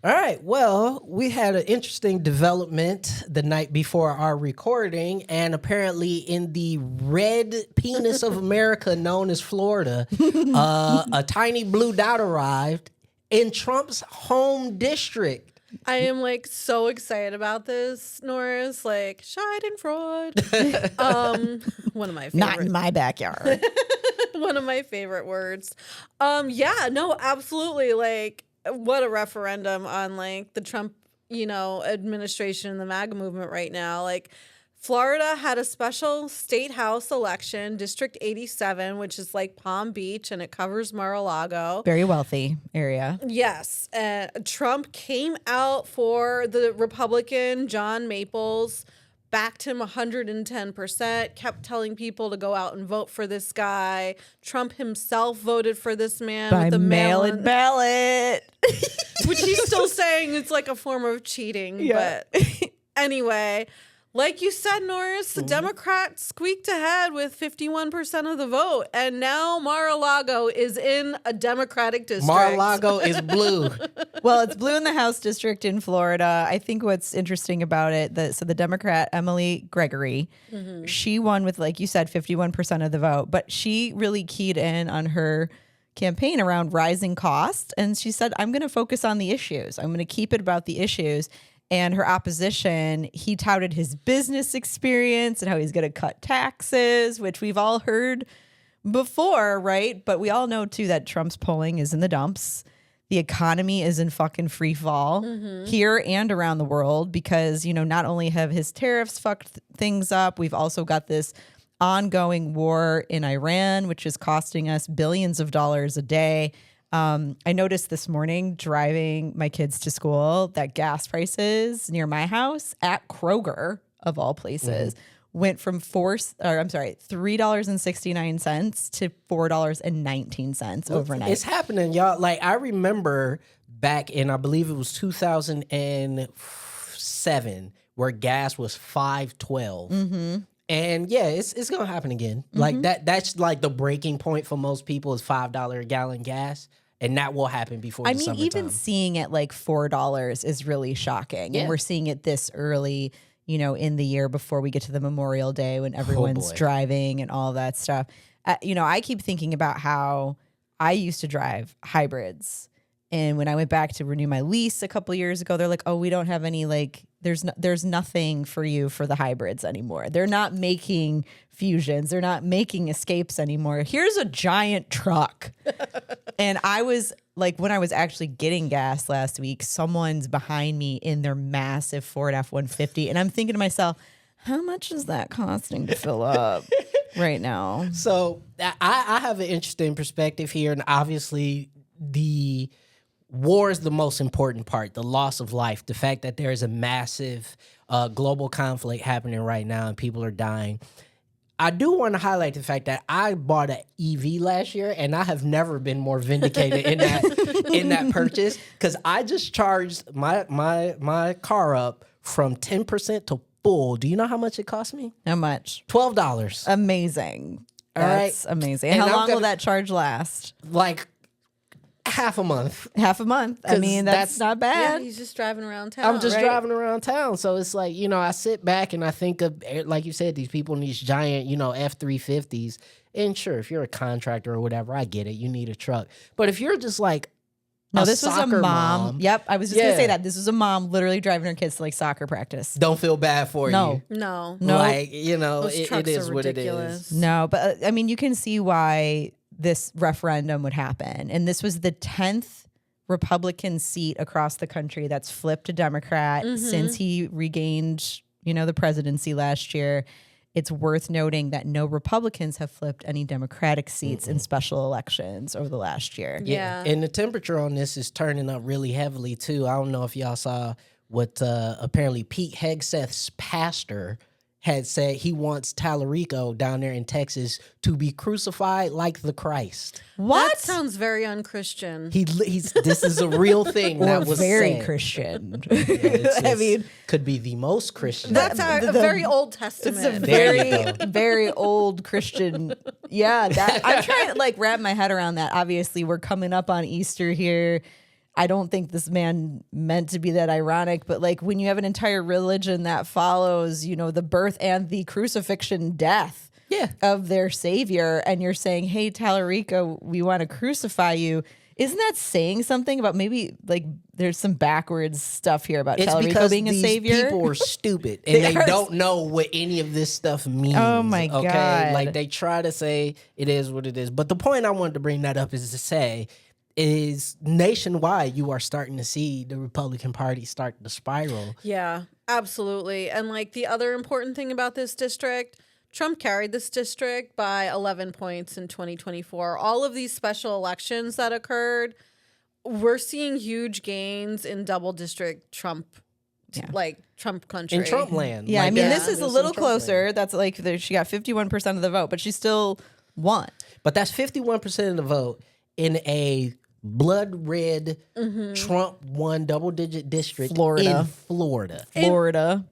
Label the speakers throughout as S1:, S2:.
S1: All right. Well, we had an interesting development the night before our recording, and apparently in the red penis of America known as Florida, a tiny blue dot arrived in Trump's home district.
S2: I am like so excited about this, Norris. Like Schadenfreude. One of my favorite.
S3: Not in my backyard.
S2: One of my favorite words. Yeah, no, absolutely. Like, what a referendum on like the Trump, administration and the MAGA movement right now. Like, Florida had a special state house election, District 87, which is like Palm Beach, and it covers Mar-a-Lago.
S3: Very wealthy area.
S2: Yes. Trump came out for the Republican, John Maples, backed him 110%, kept telling people to go out and vote for this guy. Trump himself voted for this man
S3: By
S2: with a
S3: mail-in ballot.
S2: which he's still saying it's like a form of cheating.
S3: Yeah.
S2: But anyway, like you said, Norris, the Democrats squeaked ahead with 51% of the vote. And now Mar-a-Lago is in a Democratic district.
S1: Mar-a-Lago is blue.
S3: Well, it's blue in the House district in Florida. I think what's interesting about it, the Democrat, Emily Gregory, she won with, like you said, 51% of the vote. But she really keyed in on her campaign around rising costs. And she said, I'm going to focus on the issues. I'm going to keep it about the issues. And her opposition, he touted his business experience and how he's going to cut taxes, which we've all heard before, right? But we all know, too, that Trump's polling is in the dumps. The economy is in fucking free fall here and around the world because, not only have his tariffs fucked things up, we've also got this ongoing war in Iran, which is costing us billions of dollars a day. I noticed this morning driving my kids to school that gas prices near my house at Kroger, of all places, went from $3.69 to $4.19 overnight.
S1: It's happening, y'all. Like, I remember back in, I believe it was 2007, where gas was $5.12. And yeah, it's gonna happen again. Like that's like the breaking point for most people is $5 a gallon gas. And that will happen before the summertime.
S3: Even seeing it like $4 is really shocking.
S1: Yeah.
S3: And we're seeing it this early, in the year before we get to the Memorial Day when everyone's driving and all that stuff. I keep thinking about how I used to drive hybrids. And when I went back to renew my lease a couple years ago, they're like, oh, we don't have any, like, there's nothing for you for the hybrids anymore. They're not making Fusions. They're not making Escapes anymore. Here's a giant truck. And I was like, when I was actually getting gas last week, someone's behind me in their massive Ford F-150. And I'm thinking to myself, how much is that costing to fill up right now?
S1: So I have an interesting perspective here. And obviously the war is the most important part, the loss of life, the fact that there is a massive global conflict happening right now and people are dying. I do want to highlight the fact that I bought an EV last year and I have never been more vindicated in that purchase because I just charged my car up from 10% to full. Do you know how much it cost me?
S3: How much?
S1: $12.
S3: Amazing.
S1: That's
S3: amazing. And how long will that charge last?
S1: Like half a month.
S3: Half a month. I mean, that's not
S2: Yeah,
S3: bad.
S2: he's just driving around town.
S1: I'm just driving around town. So it's like, I sit back and I think of, like you said, these people in these giant, F-350s. And sure, if you're a contractor or whatever, I get it. You need a truck. But if you're just like
S3: this was a
S1: soccer
S3: mom. Yep. I was just going to say that. This was a mom literally driving her kids to like soccer practice.
S1: Don't feel bad for you.
S2: No.
S1: Like,
S2: Those
S1: it
S2: trucks
S1: is
S2: are
S1: what
S2: ridiculous.
S1: it is.
S3: No, but I mean, you can see why this referendum would happen. And this was the 10th Republican seat across the country that's flipped to Democrat since he regained, the presidency last year. It's worth noting that no Republicans have flipped any Democratic seats in special elections over the last year.
S2: Yeah.
S1: And the temperature on this is turning up really heavily too. I don't know if y'all saw what apparently Pete Hegseth's pastor had said. He wants Tallarico down there in Texas to be crucified like the Christ.
S3: What?
S2: That sounds very unchristian.
S1: This is a real thing that was
S3: very
S1: said.
S3: Christian.
S1: I mean, could be the most Christian.
S2: That's a very Old Testament.
S3: It's a very, very old Christian. Yeah, I'm trying to like wrap my head around that. Obviously, we're coming up on Easter here. I don't think this man meant to be that ironic, but like when you have an entire religion that follows, you know, the birth and the crucifixion death of their savior, and you're saying, hey, Tallarico, we want to crucify you. Isn't that saying something about maybe like there's some backwards stuff here about Tallarico being a savior?
S1: People are stupid and they don't know what any of this stuff means.
S3: Oh my God.
S1: Like they try to say it is what it is. But the point I wanted to bring that up is to say is nationwide you are starting to see the Republican Party start to spiral.
S2: Yeah, absolutely. And like the other important thing about this district, Trump carried this district by 11 points in 2024. All of these special elections that occurred, we're seeing huge gains in double district Trump, like Trump country.
S1: In Trump land.
S3: Yeah,
S1: like
S3: I mean,
S1: that.
S3: this is a little closer. That's like she got 51% of the vote, but she still won.
S1: But that's 51% of the vote in a blood red Trump won double digit district
S3: Florida.
S1: in Florida.
S3: Florida.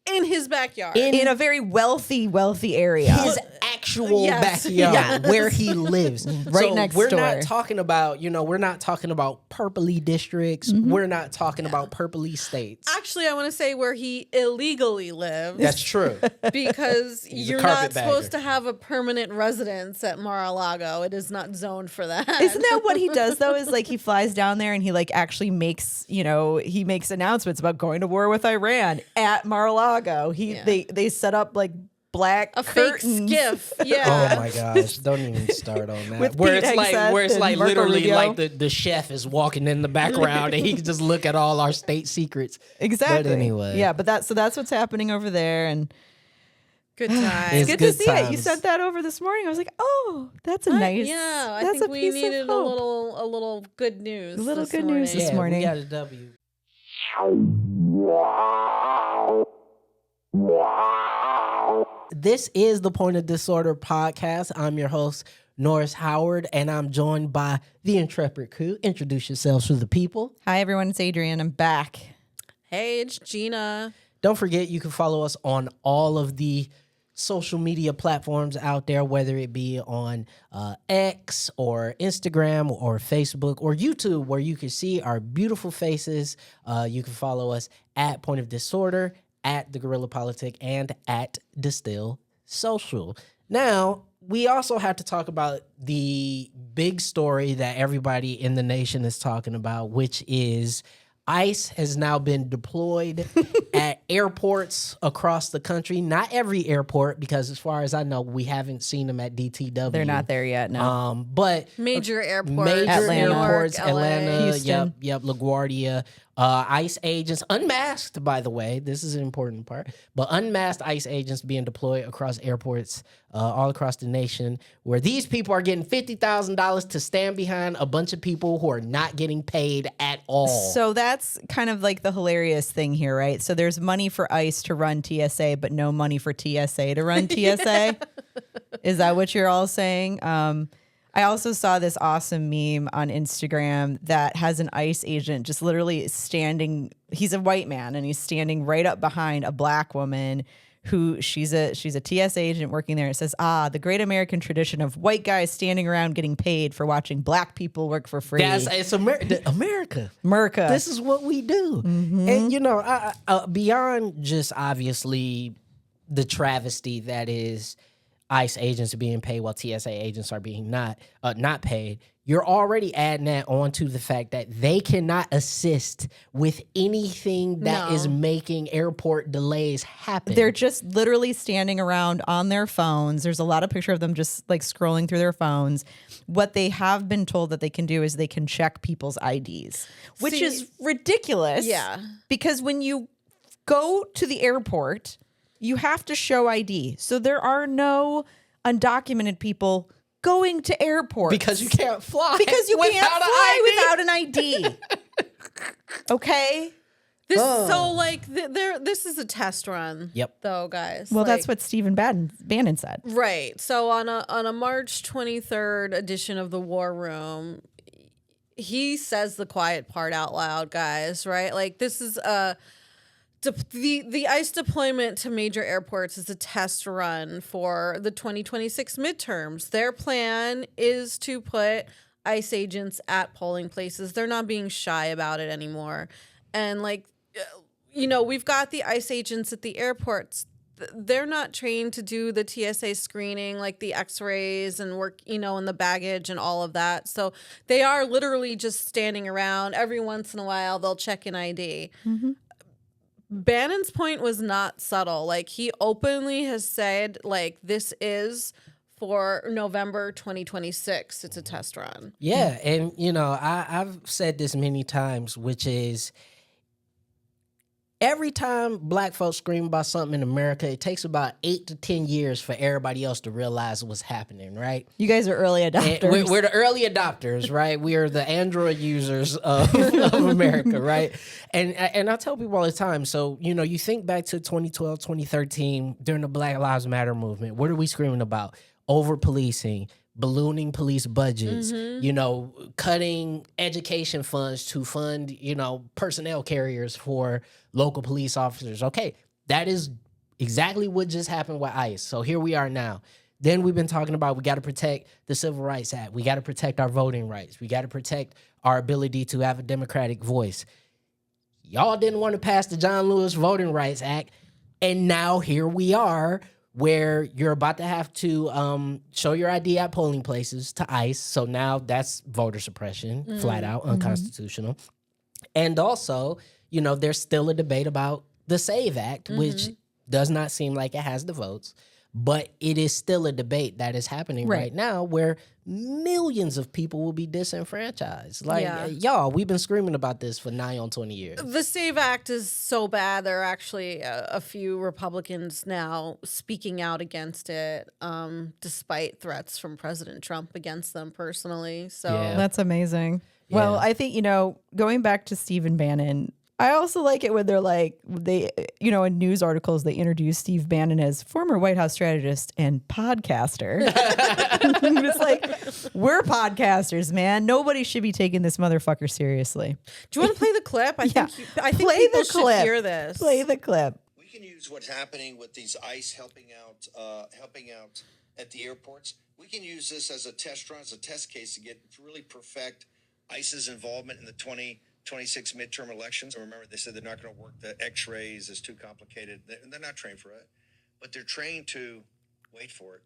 S2: In his backyard.
S3: In a very wealthy area.
S1: His actual backyard where he lives.
S3: Right next
S1: we're
S3: door.
S1: not talking about, we're not talking about purpley districts. We're not talking about purpley states.
S2: Actually, I want to say where he illegally lives.
S1: That's true.
S2: Because
S1: He's a
S2: you're not
S1: carpetbagger.
S2: supposed to have a permanent residence at Mar-a-Lago. It is not zoned for that.
S3: Isn't that what he does though? Is like he flies down there and he like actually makes, he makes announcements about going to war with Iran at Mar-a-Lago. They set up like black curtains.
S2: Fake skiff. Yeah.
S1: Oh my gosh! Don't even start on that.
S3: With
S1: where
S3: Pete
S1: it's like,
S3: Hegseth
S1: where it's
S3: and
S1: like
S3: Marco
S1: literally
S3: Rubio.
S1: like the chef is walking in the background and he can just look at all our state secrets.
S3: Exactly.
S1: But anyway,
S3: Yeah, but that's what's happening over there, and
S2: Good times.
S1: It's
S3: good
S1: good
S3: to see it. You
S1: times.
S3: sent that over this morning. I was like, oh, that's a nice.
S2: Yeah, I
S3: that's
S2: think
S3: a
S2: we
S3: piece of
S2: needed a
S3: hope.
S2: little good news.
S3: A little
S2: this
S3: good news
S2: morning.
S3: this
S1: yeah,
S3: morning.
S1: we got a W. This is the Point of Disorder podcast. I'm your host, Norris Howard, and I'm joined by the intrepid crew. Introduce yourselves to the people.
S3: Hi everyone, it's Adrienne. I'm back.
S2: Hey, it's Gina.
S1: Don't forget, you can follow us on all of the social media platforms out there, whether it be on X or Instagram or Facebook or YouTube, where you can see our beautiful faces. You can follow us at Point of Disorder, at The Guerrilla Politic, and at Distill Social. Now, we also have to talk about the big story that everybody in the nation is talking about, which is ICE has now been deployed at airports across the country. Not every airport, because as far as I know, we haven't seen them at DTW.
S3: They're not there yet. No.
S1: But
S2: Major airports.
S1: major
S3: Atlanta.
S1: airports,
S2: New York, LA.
S1: Atlanta,
S3: Houston.
S1: yep, LaGuardia. ICE agents, unmasked, by the way. This is an important part. But unmasked ICE agents being deployed across airports all across the nation, where these people are getting $50,000 to stand behind a bunch of people who are not getting paid at all.
S3: So that's kind of like the hilarious thing here, right? So there's money for ICE to run TSA, but no money for TSA to run TSA. Is that what you're all saying? I also saw this awesome meme on Instagram that has an ICE agent just literally standing. He's a white man and he's standing right up behind a black woman who she's a TSA agent working there. It says, the great American tradition of white guys standing around getting paid for watching black people work for free.
S1: It's America.
S3: America.
S1: This is what we do. And, beyond just obviously the travesty that is ICE agents are being paid while TSA agents are being not paid, you're already adding that onto the fact that they cannot assist with anything that is making airport delays happen.
S3: They're just literally standing around on their phones. There's a lot of picture of them just like scrolling through their phones. What they have been told that they can do is they can check people's IDs, which is ridiculous.
S2: Yeah.
S3: Because when you go to the airport, you have to show ID. So there are no undocumented people going to airports.
S1: because you can't fly.
S3: Because you can't
S1: without an
S3: fly
S1: ID.
S3: without an ID. Okay?
S2: This so like this is a test run.
S1: Yep.
S2: Though, guys.
S3: Well,
S2: Like,
S3: that's what Stephen Bannon said.
S2: Right. So on a March 23rd edition of the War Room, he says the quiet part out loud, guys, right? Like this is the ICE deployment to major airports is a test run for the 2026 midterms. Their plan is to put ICE agents at polling places. They're not being shy about it anymore. And like, we've got the ICE agents at the airports. They're not trained to do the TSA screening, like the x-rays and work, in the baggage and all of that. So they are literally just standing around. Every once in a while, they'll check an ID. Mm-hmm. Bannon's point was not subtle. Like, he openly has said, like, this is for November 2026. It's a test run.
S1: Yeah. And, I've said this many times, which is, every time black folks scream about something in America, it takes about 8 to 10 years for everybody else to realize what's happening, right?
S3: You guys are early adopters.
S1: We're the early adopters, right? We are the Android users of America, right? And I tell people all the time, so, you think back to 2012, 2013, during the Black Lives Matter movement, what are we screaming about? Over-policing, ballooning police budgets, cutting education funds to fund, personnel carriers for local police officers. Okay, that is exactly what just happened with ICE. So here we are now. Then we've been talking about we got to protect the Civil Rights Act. We got to protect our voting rights. We got to protect our ability to have a democratic voice. Y'all didn't want to pass the John Lewis Voting Rights Act. And now here we are, where you're about to have to show your ID at polling places to ICE. So now that's voter suppression, flat out unconstitutional. And also, there's still a debate about the SAVE Act, which does not seem like it has the votes, but it is still a debate that is happening right now where millions of people will be disenfranchised. Like, y'all, we've been screaming about this for nigh on 20 years.
S2: The SAVE Act is so bad. There are actually a few Republicans now speaking out against it, despite threats from President Trump against them personally. So
S3: that's amazing. Yeah. Well, I think, going back to Stephen Bannon, I also like it when they're like, in news articles, they introduce Steve Bannon as former White House strategist and podcaster. It's like, we're podcasters, man. Nobody should be taking this motherfucker seriously.
S2: Do you want to play the clip? I think people should hear this.
S3: Play the clip.
S4: We can use what's happening with these ICE helping out at the airports. We can use this as a test run, as a test case to really perfect ICE's involvement in the 2026 midterm elections. And remember, they said they're not going to work the x-rays. It's too complicated. They're not trained for it. But they're trained to, wait for it,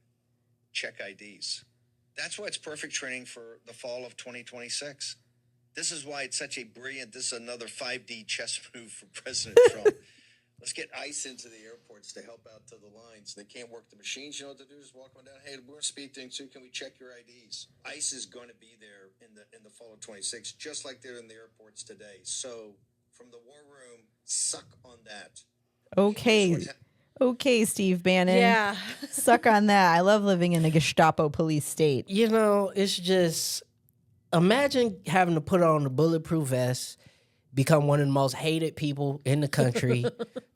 S4: check IDs. That's why it's perfect training for the fall of 2026. This is why it's such a brilliant, this is another 5D chess move for President Trump. Let's get ICE into the airports to help out to the lines. They can't work the machines. You know what to do? Just walk on down. Hey, we're speed things too. Can we check your IDs? ICE is going to be there in the fall of 26, just like they're in the airports today. So from the war room, suck on that.
S3: Okay, Steve Bannon.
S2: Yeah.
S3: Suck on that. I love living in a Gestapo police state.
S1: It's just, imagine having to put on a bulletproof vest, become one of the most hated people in the country,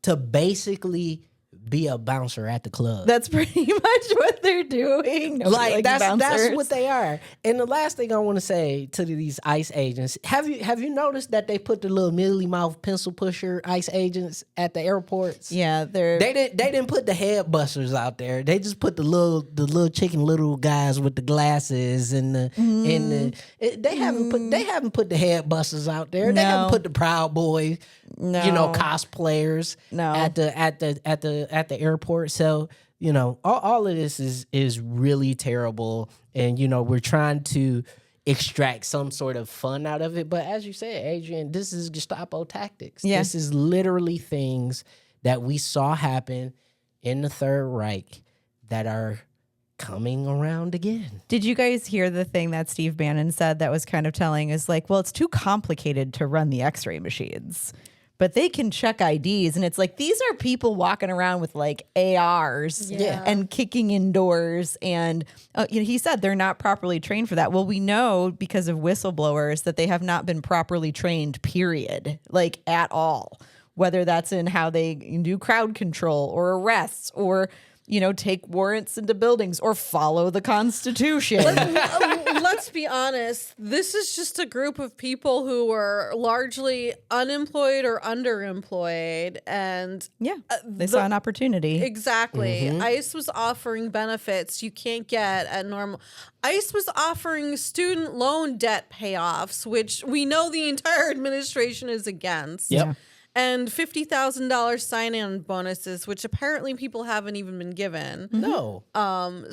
S1: to basically be a bouncer at the club.
S3: That's pretty much what they're doing.
S1: That's what they are. And the last thing I want to say to these ICE agents, have you noticed that they put the little mealy mouth pencil pusher ICE agents at the airports?
S3: Yeah, they
S1: didn't put the head busters out there. They just put the little chicken little guys with the glasses and they haven't put the head busters out there. They haven't put the Proud Boys, cosplayers at the airport. So, all of this is really terrible. And, we're trying to extract some sort of fun out of it. But as you said, Adrienne, this is Gestapo tactics. Yeah. This is literally things that we saw happen in the Third Reich that are coming around again.
S3: Did you guys hear the thing that Steve Bannon said that was kind of telling? Is like, well, it's too complicated to run the x-ray machines, but they can check IDs. And it's like, these are people walking around with like ARs and kicking in doors. And he said they're not properly trained for that. Well, we know because of whistleblowers that they have not been properly trained, period, like at all, whether that's in how they do crowd control or arrests or take warrants into buildings or follow the Constitution.
S2: let's be honest. This is just a group of people who were largely unemployed or underemployed, and
S3: Yeah, they saw an opportunity.
S2: exactly. ICE was offering benefits you can't get at normal. ICE was offering student loan debt payoffs, which we know the entire administration is against.
S1: Yep.
S3: Yeah.
S2: And $50,000 sign-on bonuses, which apparently people haven't even been given.
S1: No.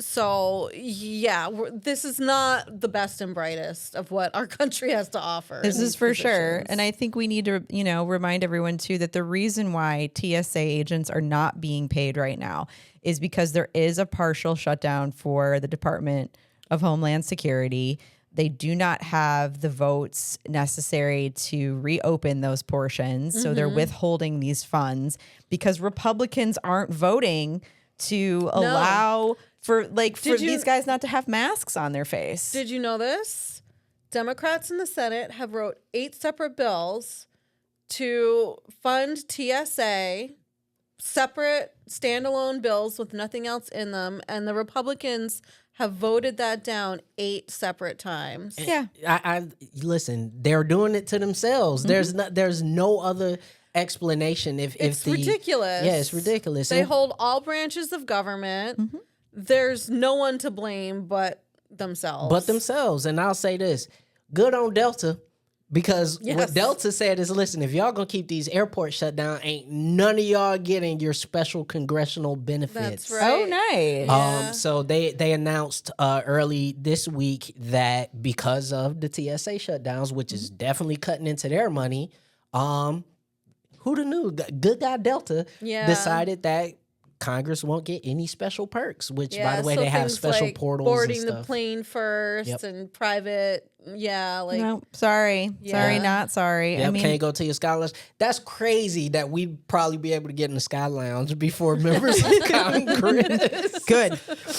S2: So yeah, this is not the best and brightest of what our country has to offer.
S3: This
S2: in
S3: is
S2: these
S3: for sure.
S2: positions.
S3: And I think we need to, remind everyone too that the reason why TSA agents are not being paid right now is because there is a partial shutdown for the Department of Homeland Security. They do not have the votes necessary to reopen those portions. So they're withholding these funds because Republicans aren't voting to allow for these guys not to have masks on their face.
S2: Did you know this? Democrats in the Senate have wrote 8 separate bills to fund TSA, separate standalone bills with nothing else in them, and the Republicans have voted that down 8 separate times.
S3: Yeah.
S1: I listen. They're doing it to themselves. There's no other explanation.
S2: It's ridiculous.
S1: Yeah, it's ridiculous.
S2: They
S1: And-
S2: hold all branches of government. There's no one to blame but themselves.
S1: And I'll say this: good on Delta. Because
S2: Yes.
S1: what Delta said is, listen, if y'all gonna keep these airports shut down, ain't none of y'all getting your special congressional benefits.
S2: That's right.
S3: Oh, nice.
S2: Yeah.
S1: So they announced early this week that because of the TSA shutdowns, which is definitely cutting into their money, who'd have knew? Good guy Delta
S2: Yeah.
S1: decided that Congress won't get any special perks, which, by the way,
S2: so
S1: they have
S2: things
S1: special
S2: like
S1: portals
S2: boarding
S1: and
S2: the
S1: stuff.
S2: plane first
S1: Yep.
S2: and private. Yeah, like
S3: No, sorry. Sorry,
S2: Yeah.
S3: not sorry.
S1: Yep,
S3: I mean,
S1: can't go to your Sky Lounge. That's crazy that we'd probably be able to get in the Sky Lounge before members of Congress.
S3: good.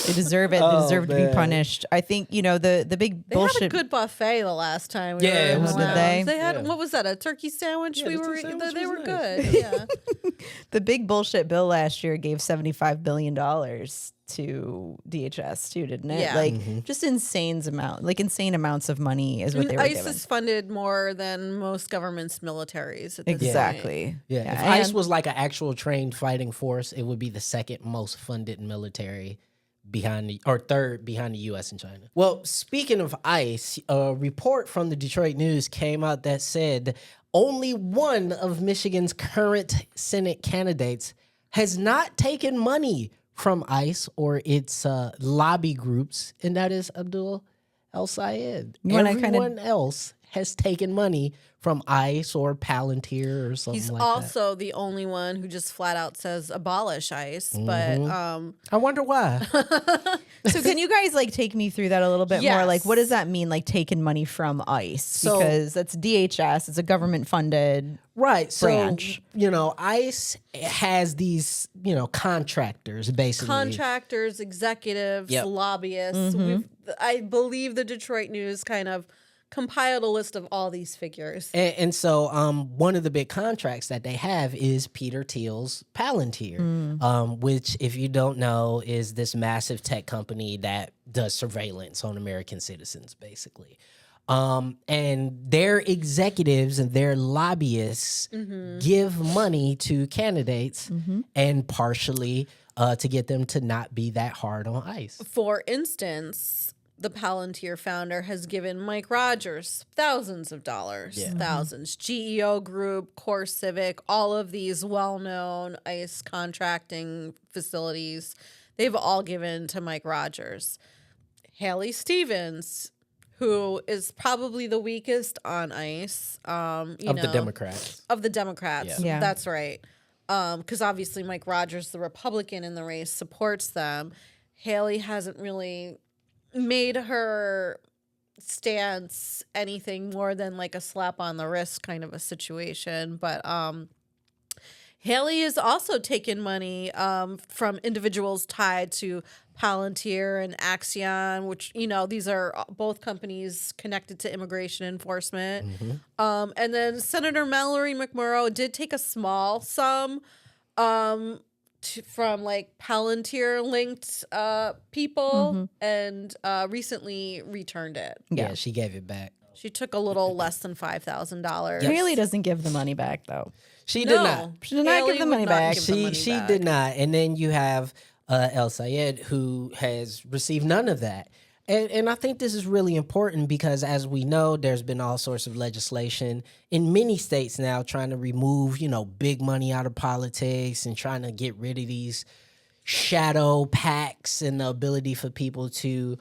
S3: They deserve it. They
S1: Oh,
S3: deserve to be
S1: man.
S3: punished. I think, the big
S2: they
S3: bullshit.
S2: had a good buffet the last time. We
S1: Yeah,
S2: were
S1: it
S2: in
S1: was
S2: the
S1: nice.
S2: lounge.
S3: Did they?
S2: They had
S1: Yeah.
S2: what was that? A turkey sandwich?
S1: Yeah, the turkey
S2: They
S1: sandwich
S2: were
S1: was
S2: good.
S1: nice.
S2: Yeah.
S3: The big bullshit bill last year gave $75 billion to DHS too, didn't it?
S2: Yeah.
S3: Like just insane amounts of money is what they were
S2: ICE
S3: given.
S2: is funded more than most governments' militaries. At this point.
S3: Exactly.
S1: Yeah, if
S3: and-
S1: ICE was like an actual trained fighting force, it would be the second most funded military third behind the U.S. and China. Well, speaking of ICE, a report from the Detroit News came out that said only one of Michigan's current Senate candidates has not taken money from ICE or its lobby groups, and that is Abdul El-Sayed.
S3: You wanna kinda-
S1: Everyone else has taken money from ICE or Palantir or something
S2: He's
S1: like that.
S2: also the only one who just flat out says abolish ICE. But
S1: I wonder why.
S3: So can you guys take me through that a little bit more? Like, what does that mean? Like taking money from ICE
S1: So-
S3: because that's DHS. It's a government funded.
S1: Right. So,
S3: branch.
S1: ICE has these, contractors basically.
S2: contractors, executives,
S1: Yep.
S2: lobbyists. I believe the Detroit News kind of compiled a list of all these figures.
S1: And so one of the big contracts that they have is Peter Thiel's Palantir, which, if you don't know, is this massive tech company that does surveillance on American citizens, basically. And their executives and their lobbyists give money to candidates and partially to get them to not be that hard on ICE.
S2: For instance, the Palantir founder has given Mike Rogers thousands of dollars, thousands. GEO Group, Core Civic, all of these well-known ICE contracting facilities, they've all given to Mike Rogers. Haley Stevens, who is probably the weakest on ICE,
S1: The Democrats.
S2: Of the Democrats.
S3: Yeah.
S2: That's right. Because obviously Mike Rogers, the Republican in the race, supports them. Haley hasn't really made her stance anything more than like a slap on the wrist kind of a situation. But Haley has also taken money from individuals tied to Palantir and Axion, which, these are both companies connected to immigration enforcement. And then Senator Mallory McMorrow did take a small sum from like Palantir linked people and recently returned it.
S1: Yeah, she gave it back.
S2: She took a little less than $5,000.
S3: Haley doesn't give the money back though.
S1: She did not.
S3: She did not give the money back.
S1: She did not. And then you have El-Sayed, who has received none of that. And I think this is really important because, as we know, there's been all sorts of legislation in many states now trying to remove, big money out of politics and trying to get rid of these shadow PACs and the ability for people to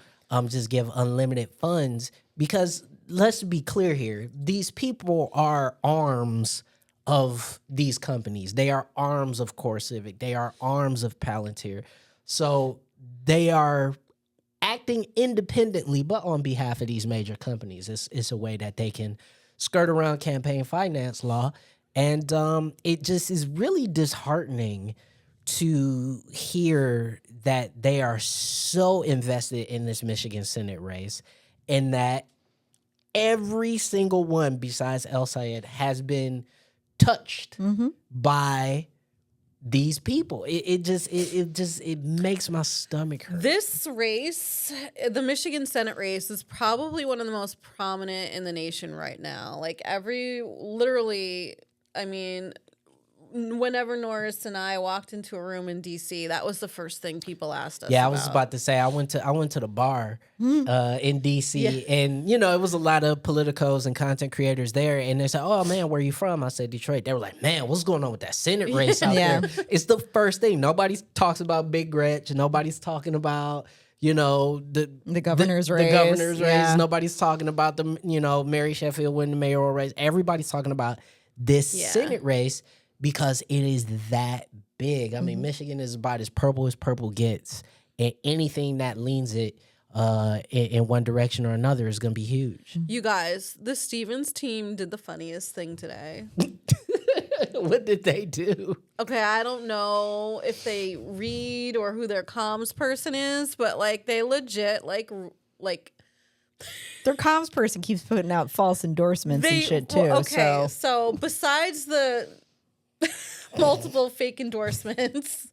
S1: just give unlimited funds. Because let's be clear here, these people are arms of these companies. They are arms of CoreCivic. They are arms of Palantir. So they are acting independently, but on behalf of these major companies. It's a way that they can skirt around campaign finance law. And it just is really disheartening to hear that they are so invested in this Michigan Senate race and that every single one besides El-Sayed has been touched by these people. It makes my stomach hurt.
S2: This race, the Michigan Senate race, is probably one of the most prominent in the nation right now. Like whenever Norris and I walked into a room in DC, that was the first thing people asked us.
S1: Yeah, I was about to say I went to the bar in DC, and it was a lot of politicos and content creators there, and they said, "Oh man, where are you from?" I said Detroit. They were like, "Man, what's going on with that Senate race out there?" It's the first thing. Nobody talks about Big Gretch. Nobody's talking about the
S3: governor's race.
S1: The governor's race. Nobody's talking about the Mary Sheffield winning the mayoral race. Everybody's talking about this Senate race, because it is that big. I mean, Michigan is about as purple gets, and anything that leans it in one direction or another is going to be huge.
S2: You guys, the Stevens team did the funniest thing today.
S1: What did they do?
S2: Okay, I don't know if they read or who their comms person is, but they legit like
S3: their comms person keeps putting out false endorsements and shit too.
S2: So besides the multiple fake endorsements,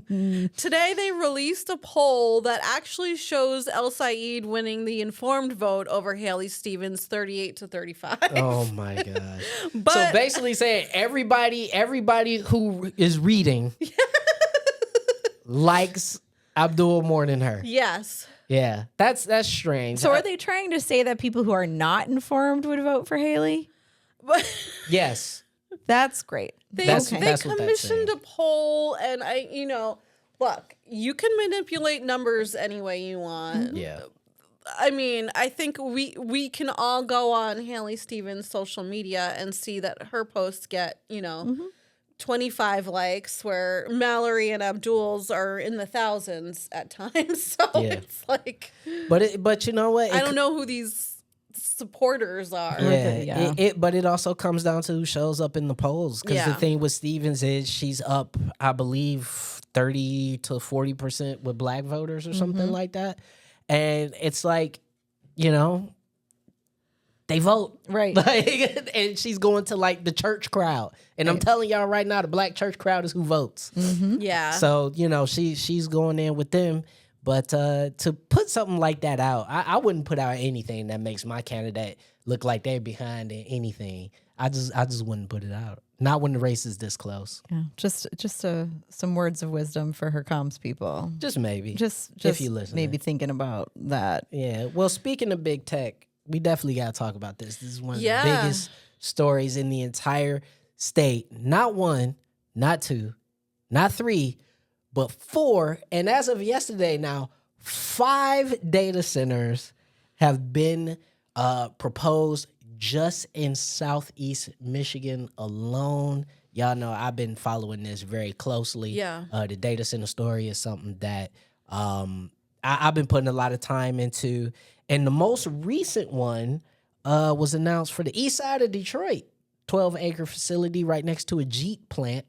S2: today they released a poll that actually shows El-Sayed winning the informed vote over Haley Stevens 38-35.
S1: Oh my God. So basically saying everybody who is reading likes Abdul more than her.
S2: Yes.
S1: Yeah, that's strange.
S3: So are they trying to say that people who are not informed would vote for Haley?
S1: Yes.
S3: That's great.
S2: They
S1: That's what that's
S2: commissioned
S1: saying.
S2: a poll, and look, you can manipulate numbers any way you want.
S1: Yeah.
S2: I mean, I think we can all go on Haley Stevens' social media and see that her posts get, 25 likes, where Mallory and Abdul's are in the thousands at times. So it's like,
S1: but you know what?
S2: I don't know who these supporters are.
S1: But it also comes down to who shows up in the polls. Because the thing with Stevens is she's up, I believe, 30 to 40% with black voters or something like that. And it's like, they vote.
S3: Right.
S1: And she's going to the church crowd. And I'm telling y'all right now, the black church crowd is who votes.
S2: Yeah.
S1: So, she's going in with them. But to put something like that out, I wouldn't put out anything that makes my candidate look like they're behind in anything. I just wouldn't put it out. Not when the race is this close.
S3: Yeah. Just some words of wisdom for her comms people.
S1: Just maybe.
S3: Just
S1: if you listen.
S3: maybe thinking about that.
S1: Yeah. Well, speaking of big tech, we definitely got to talk about this. This is one of the biggest stories in the entire state. Not one, not two, not three, but 4. And as of yesterday now, 5 data centers have been proposed just in Southeast Michigan alone. Y'all know I've been following this very closely.
S2: Yeah.
S1: The data center story is something that I've been putting a lot of time into. And the most recent one was announced for the east side of Detroit, 12-acre facility right next to a Jeep plant.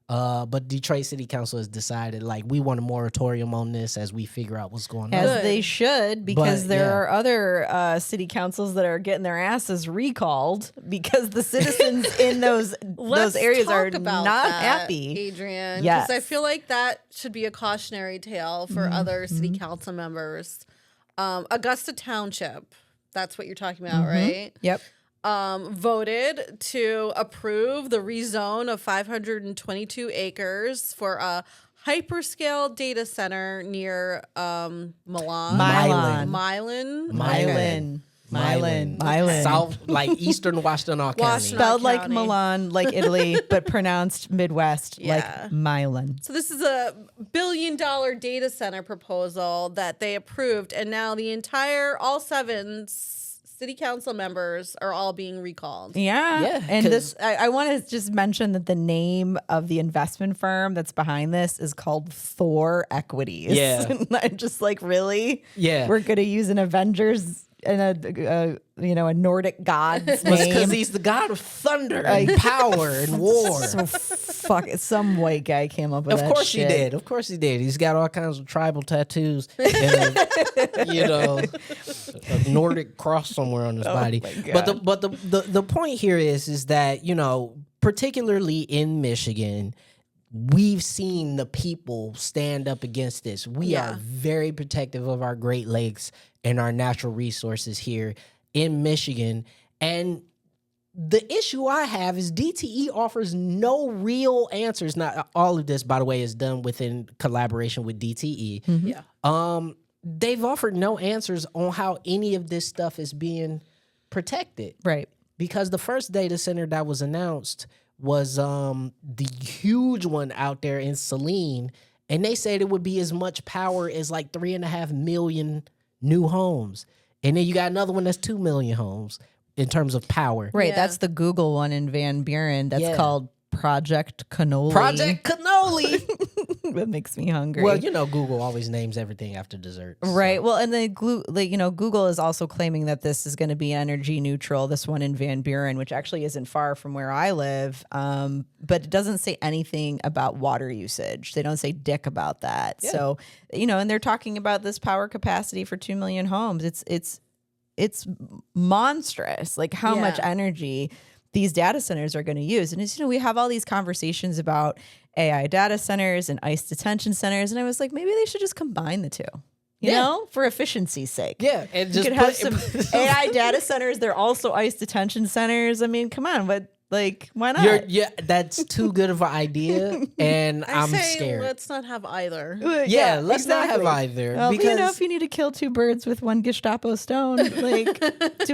S1: But Detroit City Council has decided, like, we want a moratorium on this as we figure out what's going on.
S3: As they should, because
S1: But,
S3: there
S1: yeah.
S3: are other city councils that are getting their asses recalled because the citizens in those areas are
S2: talk about
S3: not
S2: that,
S3: happy.
S2: Adrienne.
S3: Yes.
S2: Because I feel like that should be a cautionary tale for other city council members. Augusta Township, that's what you're talking about, right?
S3: Yep.
S2: Voted to approve the rezone of 522 acres for a hyperscale data center near Milan.
S3: Milan.
S1: South, like Eastern Washtenaw County.
S2: Washtenaw.
S3: Spelled like
S2: County.
S3: Milan, like Italy, but pronounced Midwest,
S2: Yeah.
S3: like Milan.
S2: So this is a $1 billion data center proposal that they approved, and now all 7 city council members are all being recalled.
S3: Yeah.
S1: Yeah,
S3: And
S1: 'cause-
S3: this, I want to just mention that the name of the investment firm that's behind this is called Thor Equities.
S1: Yeah.
S3: And I'm just like, really?
S1: Yeah.
S3: We're going to use an Avengers and a Nordic god's
S1: Because
S3: name.
S1: he's the god of thunder and power and war.
S3: So some white guy came up with
S1: Of
S3: that
S1: course
S3: shit.
S1: he did. Of course he did. He's got all kinds of tribal tattoos and a Nordic cross somewhere on his body.
S3: my
S1: But the point here is that, particularly in Michigan, we've seen the people stand up against this. We are very protective of our Great Lakes and our natural resources here in Michigan. And the issue I have is DTE offers no real answers. Not all of this, by the way, is done within collaboration with DTE.
S2: Yeah.
S1: They've offered no answers on how any of this stuff is being protected.
S3: Right.
S1: Because the first data center that was announced was the huge one out there in Saline, and they said it would be as much power as like 3.5 million new homes. And then you got another one that's 2 million homes in terms of power.
S3: Right.
S2: Yeah.
S3: That's the Google one in Van Buren. That's
S1: Yeah.
S3: called Project Cannoli.
S1: Project Cannoli.
S3: That makes me hungry.
S1: Well, Google always names everything after dessert. so.
S3: Right. Well, and then Google is also claiming that this is going to be energy neutral. This one in Van Buren, which actually isn't far from where I live, but it doesn't say anything about water usage. They don't say dick about that.
S1: Yeah.
S3: So and they're talking about this power capacity for 2 million homes. It's monstrous. Like how much energy these data centers are going to use. And it's, we have all these conversations about AI data centers and ICE detention centers. And I was like, maybe they should just combine the two, you know, for efficiency's sake.
S1: Yeah. And
S3: You
S1: just
S3: could have some AI data centers. They're also ICE detention centers. I mean, come on, but why not?
S1: that's too good of an idea, and
S2: I
S1: I'm
S2: say
S1: scared.
S2: let's not have either.
S1: Yeah, let's not have either.
S3: Well,
S1: because
S3: if you need to kill 2 birds with 1 Gestapo stone, do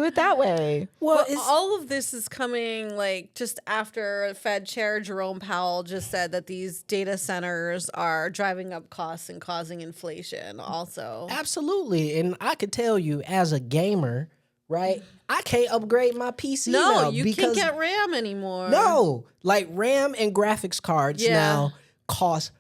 S3: it that way.
S1: well,
S2: But all of this is coming just after Fed Chair Jerome Powell just said that these data centers are driving up costs and causing inflation also.
S1: absolutely, and I could tell you as a gamer, right? I can't upgrade my PC now
S2: No, you
S1: because
S2: can't get RAM anymore.
S1: no, like RAM and graphics cards now cost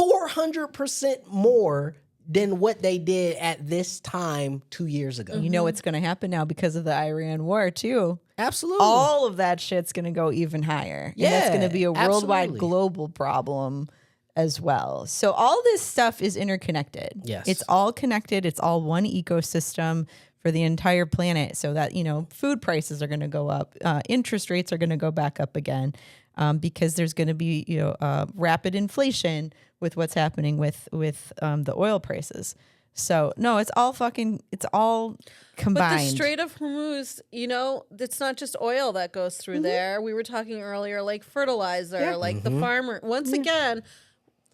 S1: 400% more than what they did at this time 2 years ago.
S3: You know what's going to happen now because of the Iran war, too.
S1: Absolutely.
S3: All of that shit's going to go even higher. And that's going to be a worldwide
S1: absolutely.
S3: global problem as well. So all this stuff is interconnected.
S1: Yes.
S3: It's all connected. It's all one ecosystem for the entire planet, so that food prices are going to go up, interest rates are going to go back up again, because there's going to be rapid inflation with what's happening with the oil prices. So no, it's all combined.
S2: But the Strait of Hormuz, it's not just oil that goes through there. We were talking earlier, like fertilizer, the farmer. Once again,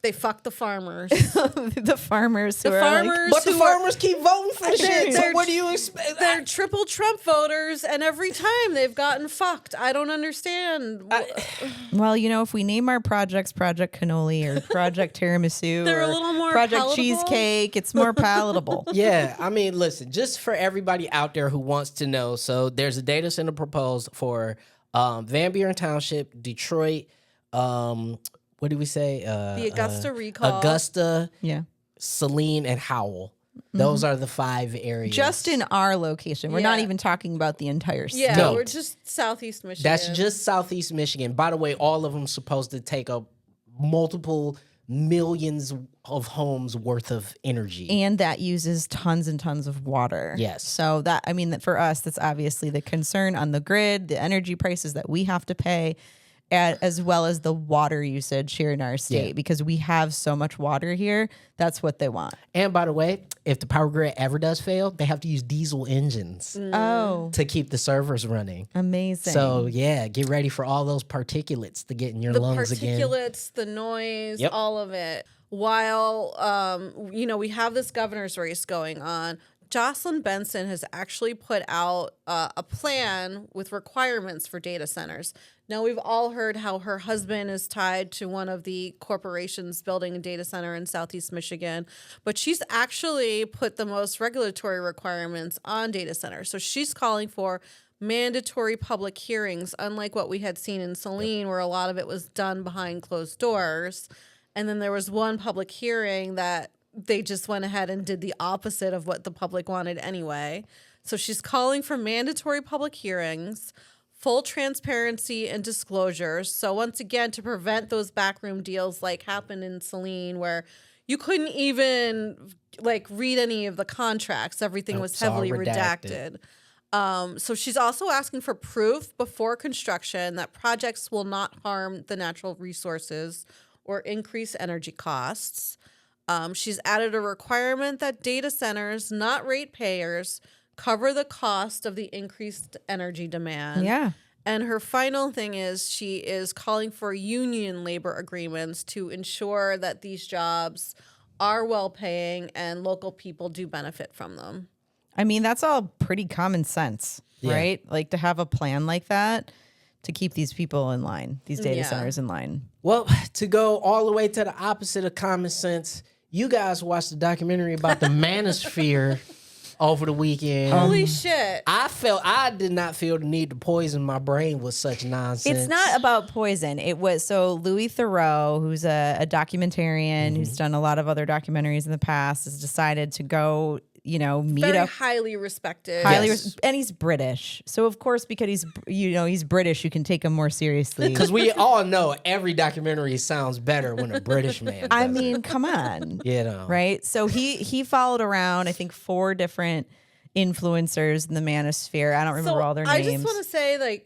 S2: they fuck the farmers.
S3: the farmers who
S2: The
S3: are
S2: farmers
S1: but the
S2: who
S1: farmers keep voting for the shit. So
S2: they're-
S1: what do you expect?
S2: They're triple Trump voters, and every time they've gotten fucked. I don't understand.
S3: well, if we name our projects Project Cannoli or Project Tiramisu
S2: They're a
S3: or
S2: little more
S3: Project
S2: palatable.
S3: Cheesecake, it's more palatable.
S1: Yeah, I mean, listen, just for everybody out there who wants to know, so there's a data center proposed for Van Buren Township, Detroit, what did we say?
S2: The Augusta recall.
S1: Augusta,
S3: Yeah.
S1: Saline, and Howell. Those are the 5 areas.
S3: Just in our location. We're not
S2: Yeah.
S3: even talking about the entire state.
S2: Yeah,
S1: No.
S2: we're just Southeast Michigan.
S1: That's just Southeast Michigan. By the way, all of them supposed to take up multiple millions of homes worth of energy.
S3: And that uses tons and tons of water.
S1: Yes.
S3: So that, I mean, for us, that's obviously the concern on the grid, the energy prices that we have to pay, as well as the water usage here in our state, because we have so much water here. That's what they want.
S1: And by the way, if the power grid ever does fail, they have to use diesel engines to keep the servers running.
S3: Amazing.
S1: So yeah, get ready for all those particulates to get in your lungs again.
S2: The particulates, the noise,
S1: Yep.
S2: all of it. While, we have this governor's race going on, Jocelyn Benson has actually put out a plan with requirements for data centers. Now, we've all heard how her husband is tied to one of the corporations building a data center in Southeast Michigan, but she's actually put the most regulatory requirements on data centers. So she's calling for mandatory public hearings, unlike what we had seen in Saline, where a lot of it was done behind closed doors. And then there was one public hearing that they just went ahead and did the opposite of what the public wanted anyway. So she's calling for mandatory public hearings, full transparency and disclosures. So once again, to prevent those backroom deals like happened in Saline, where you couldn't even read any of the contracts. Everything was heavily redacted. So she's also asking for proof before construction that projects will not harm the natural resources or increase energy costs. She's added a requirement that data centers, not ratepayers, cover the cost of the increased energy demand.
S3: Yeah.
S2: And her final thing is she is calling for union labor agreements to ensure that these jobs are well-paying and local people do benefit from them.
S3: I mean, that's all pretty common sense, right? Like to have a plan like that to keep these people in line, these data centers in line.
S1: Well, to go all the way to the opposite of common sense, you guys watched the documentary about the Manosphere over the weekend.
S2: Holy shit.
S1: I did not feel the need to poison my brain with such nonsense.
S3: It's not about poison. It was so Louis Theroux, who's a documentarian who's done a lot of other documentaries in the past, has decided to go, meet
S2: Very
S3: up.
S2: highly respected.
S3: And he's British. So of course, because he's British, you can take him more seriously.
S1: Because we all know every documentary sounds better when a British man does
S3: I
S1: it.
S3: mean, come on.
S1: Right?
S3: So he followed around, I think, 4 different influencers in the Manosphere. I don't remember all their names.
S2: I just want to say,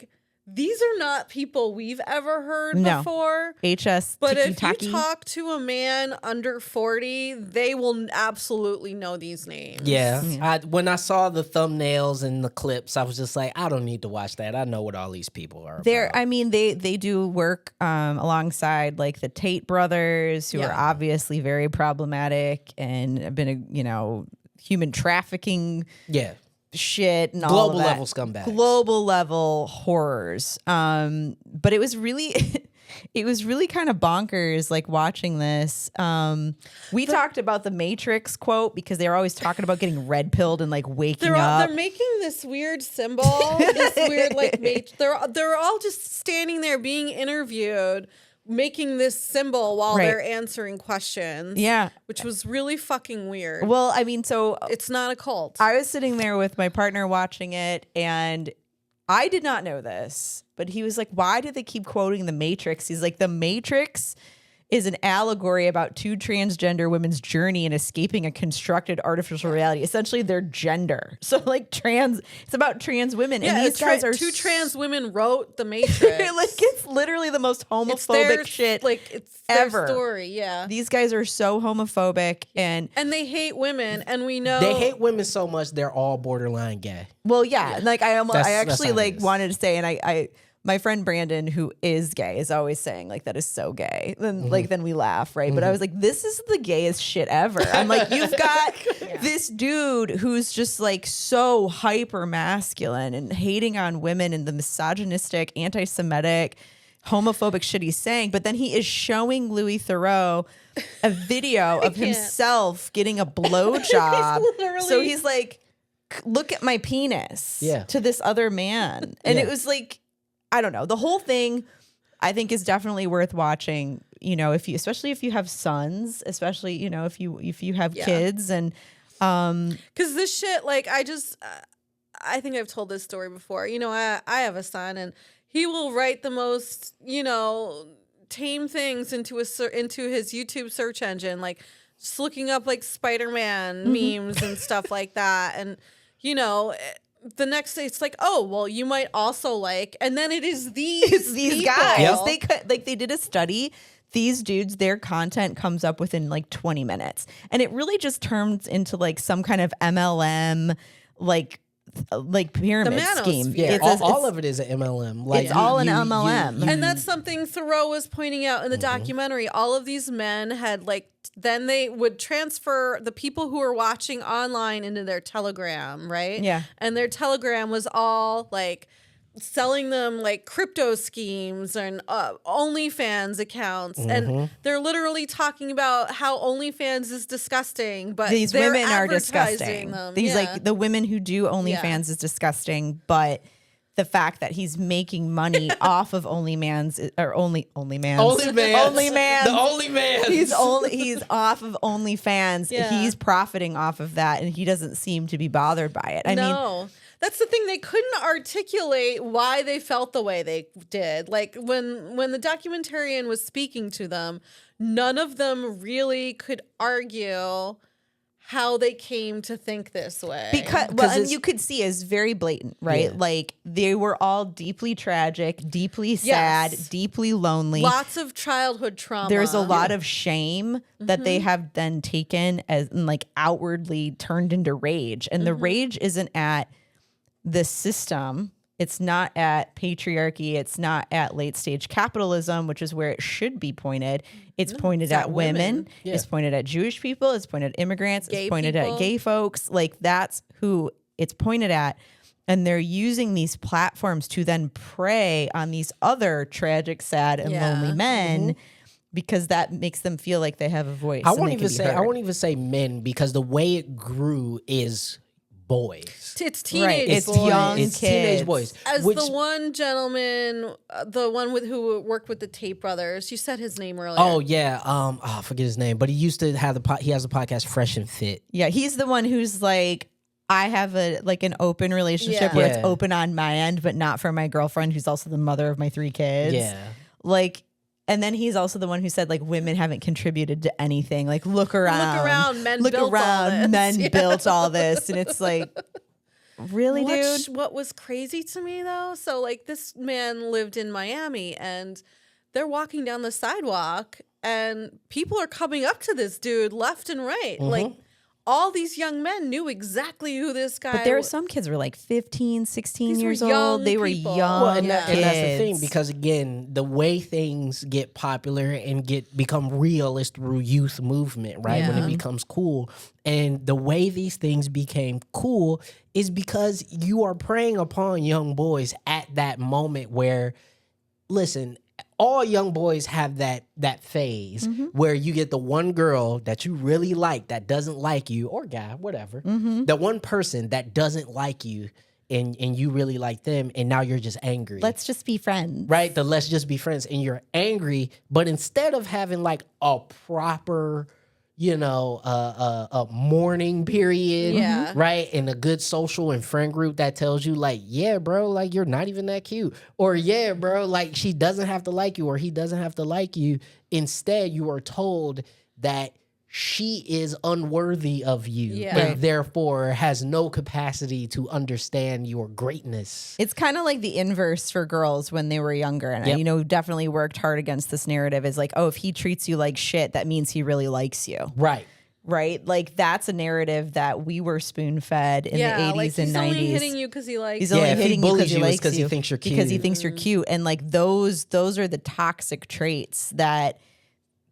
S2: these are not people we've ever heard
S3: No.
S2: before.
S3: HS
S2: But if
S3: Tiki-Taki.
S2: you talk to a man under 40, they will absolutely know these names.
S1: Yeah. When I saw the thumbnails and the clips, I was just like, I don't need to watch that. I know what all these people are about.
S3: I mean, they do work alongside the Tate brothers, who are obviously very problematic and have been, human trafficking shit and all of that.
S1: Global level scumbags.
S3: Global level horrors. But it was really it was really kind of bonkers watching this. We talked about the Matrix quote because they were always talking about getting red pilled and waking up.
S2: They're making this weird symbol, this weird they're all just standing there being interviewed, making this symbol while they're answering questions.
S3: Yeah.
S2: Which was really fucking weird.
S3: Well, I mean, so
S2: it's not a cult.
S3: I was sitting there with my partner watching it, and I did not know this, but he was like, why do they keep quoting The Matrix? He's like, The Matrix is an allegory about 2 transgender women's journey in escaping a constructed artificial reality, essentially their gender. So it's about trans women.
S2: Yeah,
S3: and these guys are
S2: 2 trans women wrote The Matrix.
S3: it's literally the most homophobic shit
S2: it's their
S3: ever.
S2: Story, yeah.
S3: These guys are so homophobic and
S2: they hate women, and we know
S1: They hate women so much they're all borderline gay.
S3: well, yeah.
S1: That's
S3: I
S1: how
S3: actually
S1: it is.
S3: wanted to say, and I my friend Brandon, who is gay, is always saying that is so gay. Then then we laugh, right? But I was like, this is the gayest shit ever. I'm like, you've got this dude who's just so hyper masculine and hating on women and the misogynistic, anti-Semitic, homophobic shit he's saying. But then he is showing Louis Theroux a video of himself getting a blowjob. So he's like, look at my penis to this other man. And it was I don't know. The whole thing, I think, is definitely worth watching. Especially if you have sons, especially if you have kids, and
S2: because this shit, I think I've told this story before. I have a son, and he will write the most, tame things into his YouTube search engine, like just looking up like Spider-Man memes and stuff like that. And, you know, the next day it's like, oh, well, you might also like, and then it is these people.
S3: guys.
S1: Yep.
S3: They could, like, they did a study. These dudes, their content comes up within like 20 minutes. And it really just turns into like some kind of MLM, like pyramid scheme.
S2: Manosphere.
S1: Yeah,
S3: It's
S1: all of it is an MLM. Like
S3: It's all an MLM.
S2: And that's something Thoreau was pointing out in the documentary. All of these men had like, then they would transfer the people who were watching online into their Telegram, right?
S3: Yeah.
S2: And their Telegram was all like selling them like crypto schemes and OnlyFans accounts. And they're literally talking about how OnlyFans is disgusting, but
S3: these
S2: they're
S3: women are
S2: advertising
S3: disgusting.
S2: them.
S3: These
S2: Yeah.
S3: like the women who do OnlyFans is disgusting, but the fact that he's making money off of OnlyMans or OnlyMans.
S1: The only man.
S3: He's off of OnlyFans.
S2: Yeah.
S3: He's profiting off of that, and he doesn't seem to be bothered by it. I mean,
S2: that's the thing. They couldn't articulate why they felt the way they did. Like when the documentarian was speaking to them, none of them really could argue how they came to think this way.
S3: because and you could see it's very blatant, right?
S1: Yeah.
S3: Like they were all deeply tragic, deeply sad,
S2: Yes.
S3: deeply lonely.
S2: Lots of childhood trauma.
S3: There's a lot of shame that they have then taken as and like outwardly turned into rage. And the rage isn't at the system. It's not at patriarchy. It's not at late stage capitalism, which is where it should be pointed. It's pointed at women.
S1: Yeah.
S3: It's pointed at Jewish people. It's pointed at immigrants.
S2: Gay
S3: it's pointed
S2: people.
S3: at gay folks. Like that's who it's pointed at. And they're using these platforms to then prey on these other tragic, sad, and
S2: Yeah.
S3: lonely men because that makes them feel like they have a voice.
S1: I
S3: and
S1: won't
S3: they can
S1: even
S3: be
S1: say
S3: heard.
S1: men because the way it grew is boys.
S2: It's teenage
S3: Right, it's
S2: boys.
S3: young
S1: It's
S3: kids.
S1: teenage boys.
S2: As
S1: which,
S2: the one gentleman, the one who worked with the Tate brothers, you said his name earlier.
S1: oh yeah, I forget his name, but he used to have he has a podcast, Fresh and Fit.
S3: Yeah, he's the one who's like, I have an open relationship
S2: Yeah.
S3: where
S1: Yeah.
S3: it's open on my end, but not for my girlfriend, who's also the mother of my 3 kids.
S1: Yeah.
S3: Like, and then he's also the one who said like women haven't contributed to anything. Like look around,
S2: men built all this.
S3: men
S2: Yeah.
S3: built all this, and it's like, really, dude?
S2: What was crazy to me though, so like this man lived in Miami and they're walking down the sidewalk and people are coming up to this dude left and right. Like all these young men knew exactly who this guy
S3: But there are
S2: was.
S3: some kids who were like 15, 16
S2: These were
S3: years
S2: young
S3: old. They were
S2: people.
S3: young
S1: Well, and,
S3: kids.
S1: and that's the thing, because again, the way things get popular and become real is through youth movement, right? When
S2: Yeah.
S1: it becomes cool. And the way these things became cool is because you are preying upon young boys at that moment where, listen, all young boys have that phase where you get the one girl that you really like that doesn't like you, or guy, whatever. The one person that doesn't like you and you really like them, and now you're just angry.
S3: Let's just be friends.
S1: Right? The let's just be friends, and you're angry, but instead of having like a proper, a mourning period,
S2: Yeah.
S1: right? And a good social and friend group that tells you like, yeah, bro, like you're not even that cute. Or yeah, bro, like she doesn't have to like you or he doesn't have to like you. Instead, you are told that she is unworthy of you
S2: Yeah.
S1: and
S3: Right.
S1: therefore has no capacity to understand your greatness.
S3: It's kind of like the inverse for girls when they were younger. And
S1: Yep.
S3: I, definitely worked hard against this narrative is like, oh, if he treats you like shit, that means he really likes you.
S1: Right.
S3: Right? Like that's a narrative that we were spoon fed in the 80s
S2: like,
S3: and
S2: he's
S3: 90s.
S2: only hitting you because he likes
S3: He's
S2: you.
S3: only
S1: if he
S3: hitting you
S1: bullies
S3: because he
S1: you, it's
S3: likes
S1: 'cause he
S3: you.
S1: thinks you're
S3: Because he
S1: cute.
S3: thinks you're cute. And like those are the toxic traits that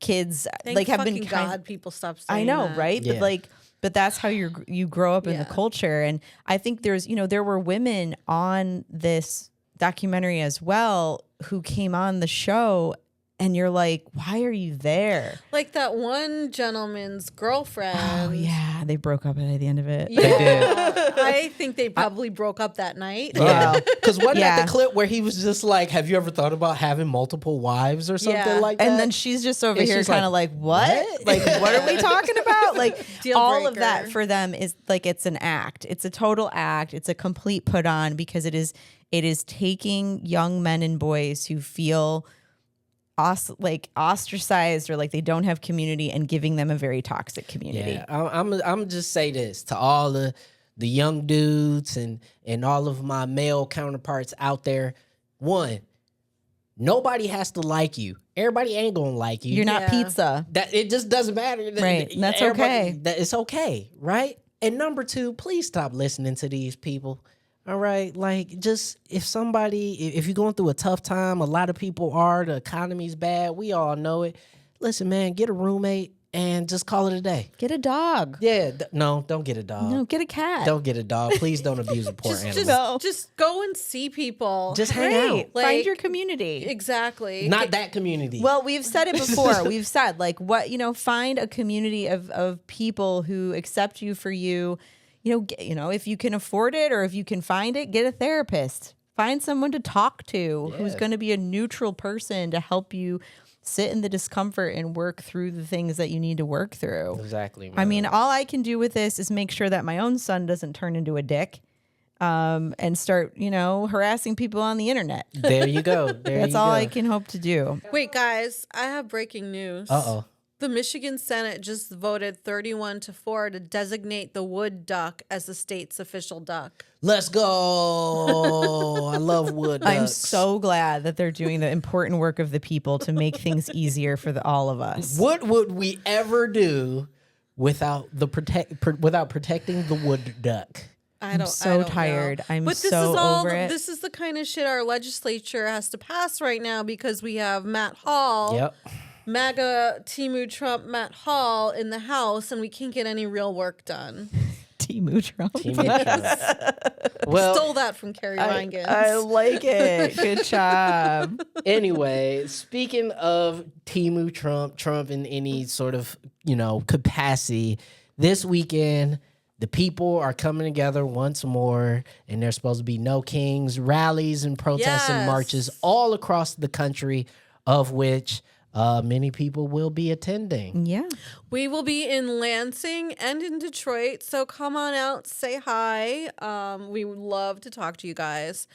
S3: kids
S2: Thank
S3: like have
S2: fucking
S3: been
S2: God people stop saying
S3: I know,
S2: that.
S3: right?
S1: Yeah.
S3: But that's how you grow up in the
S2: Yeah.
S3: culture. And I think there were women on this documentary as well who came on the show, and you're like, why are you there?
S2: Like that one gentleman's girlfriend.
S3: Oh yeah, they broke up at the end of it.
S2: Yeah. I think they probably broke up that night.
S1: Yeah. Because what
S3: Yeah.
S1: at the clip where he was just like, have you ever thought about having multiple wives or something
S2: Yeah.
S1: like that?
S3: And then she's just over
S1: And
S3: here
S1: she's
S3: kind of
S1: like,
S3: like, what? Like, what are we talking about? Like,
S2: Deal
S3: all of
S2: breaker.
S3: that for them is like, it's an act. It's a total act. It's a complete put on because it is taking young men and boys who feel like ostracized or like they don't have community, and giving them a very toxic community.
S1: Yeah, I'm just say this to all the young dudes and all of my male counterparts out there. One, nobody has to like you. Everybody ain't gonna like you.
S3: You're not
S2: Yeah.
S3: pizza.
S1: That it just doesn't matter.
S3: Right. That's
S1: Everybody-
S3: okay.
S1: That it's okay, right? And number two, please stop listening to these people. All right, like just if you're going through a tough time, a lot of people are. The economy's bad. We all know it. Listen, man, get a roommate and just call it a day.
S3: Get a dog.
S1: Yeah, no, don't get a dog.
S3: No, get a cat.
S1: Don't get a dog. Please don't abuse a poor animal.
S3: No.
S2: Just go and see people.
S1: Just hang
S3: Right.
S1: out.
S2: Like-
S3: Find your community.
S2: Exactly.
S1: Not that community.
S3: Well, we've said it before. We've said like find a community of people who accept you for you. If you can afford it or if you can find it, get a therapist. Find someone to talk to who's
S1: Yeah.
S3: going to be a neutral person to help you sit in the discomfort and work through the things that you need to work through.
S1: exactly.
S3: I
S1: man.
S3: mean, all I can do with this is make sure that my own son doesn't turn into a dick and start, harassing people on the internet.
S1: there you go.
S3: That's all I can hope to do.
S2: Wait, guys, I have breaking news.
S1: Uh-oh.
S2: The Michigan Senate just voted 31-4 to designate the wood duck as the state's official duck.
S1: Let's go. I love wood
S3: I'm
S1: ducks.
S3: so glad that they're doing the important work of the people to make things easier for all of us.
S1: What would we ever do without without protecting the wood duck?
S2: I don't
S3: so
S2: know.
S3: tired. I'm
S2: but this
S3: so
S2: is all,
S3: over it.
S2: This is the kind of shit our legislature has to pass right now because we have Matt Hall,
S1: Yep.
S2: MAGA Timu Trump Matt Hall in the House, and we can't get any real work done.
S3: Timu Trump.
S1: Well,
S2: Stole that from Carrie Reingans.
S3: I like it. Good job.
S1: anyway, speaking of Timu Trump in any sort of, capacity, this weekend, the people are coming together once more, and there's supposed to be No Kings rallies and protests and
S2: Yes.
S1: marches all across the country, of which many people will be attending.
S3: Yeah.
S2: We will be in Lansing and in Detroit, so come on out, say hi. We would love to talk to you guys.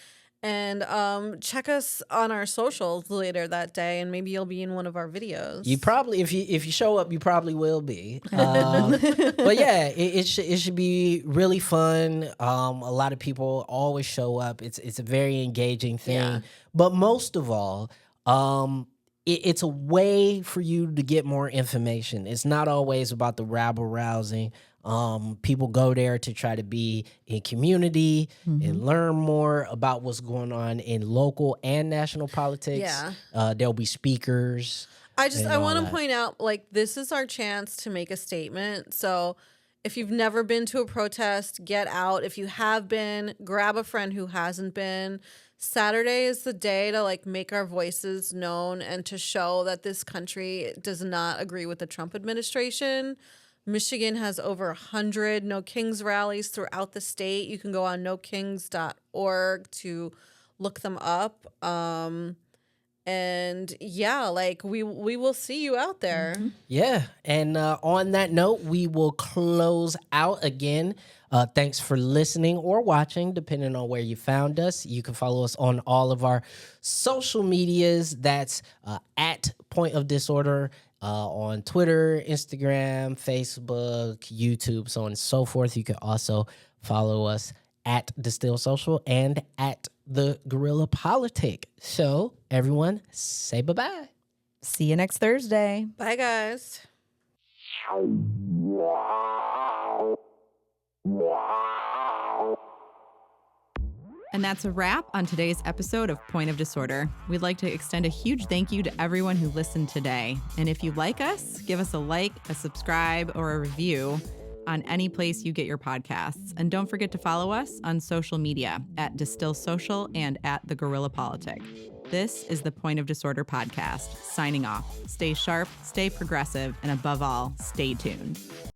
S2: And check us on our socials later that day, and maybe you'll be in one of our videos.
S1: You probably, if you show up, you probably will be. But yeah, it should be really fun. A lot of people always show up. It's a very engaging thing.
S2: Yeah.
S1: But most of all, it's a way for you to get more information. It's not always about the rabble rousing. People go there to try to be in community and learn more about what's going on in local and national politics.
S2: Yeah.
S1: There'll be speakers.
S2: I
S1: all
S2: want to
S1: that.
S2: point out, like, this is our chance to make a statement. So if you've never been to a protest, get out. If you have been, grab a friend who hasn't been. Saturday is the day to like make our voices known and to show that this country does not agree with the Trump administration. Michigan has over 100 No Kings rallies throughout the state. You can go on nokings.org to look them up. And yeah, like we will see you out there.
S1: Yeah. And on that note, we will close out again. Thanks for listening or watching, depending on where you found us. You can follow us on all of our social medias. That's at Point of Disorder on Twitter, Instagram, Facebook, YouTube, so on and so forth. You can also follow us at Distill Social and at The Guerrilla Politic. So, everyone, say bye-bye.
S3: See you next Thursday.
S2: Bye, guys.
S3: And that's a wrap on today's episode of Point of Disorder. We'd like to extend a huge thank you to everyone who listened today. And if you like us, give us a like, a subscribe, or a review on any place you get your podcasts. And don't forget to follow us on social media at Distill Social and at The Guerrilla Politic. This is the Point of Disorder podcast, signing off. Stay sharp, stay progressive, and above all, stay tuned.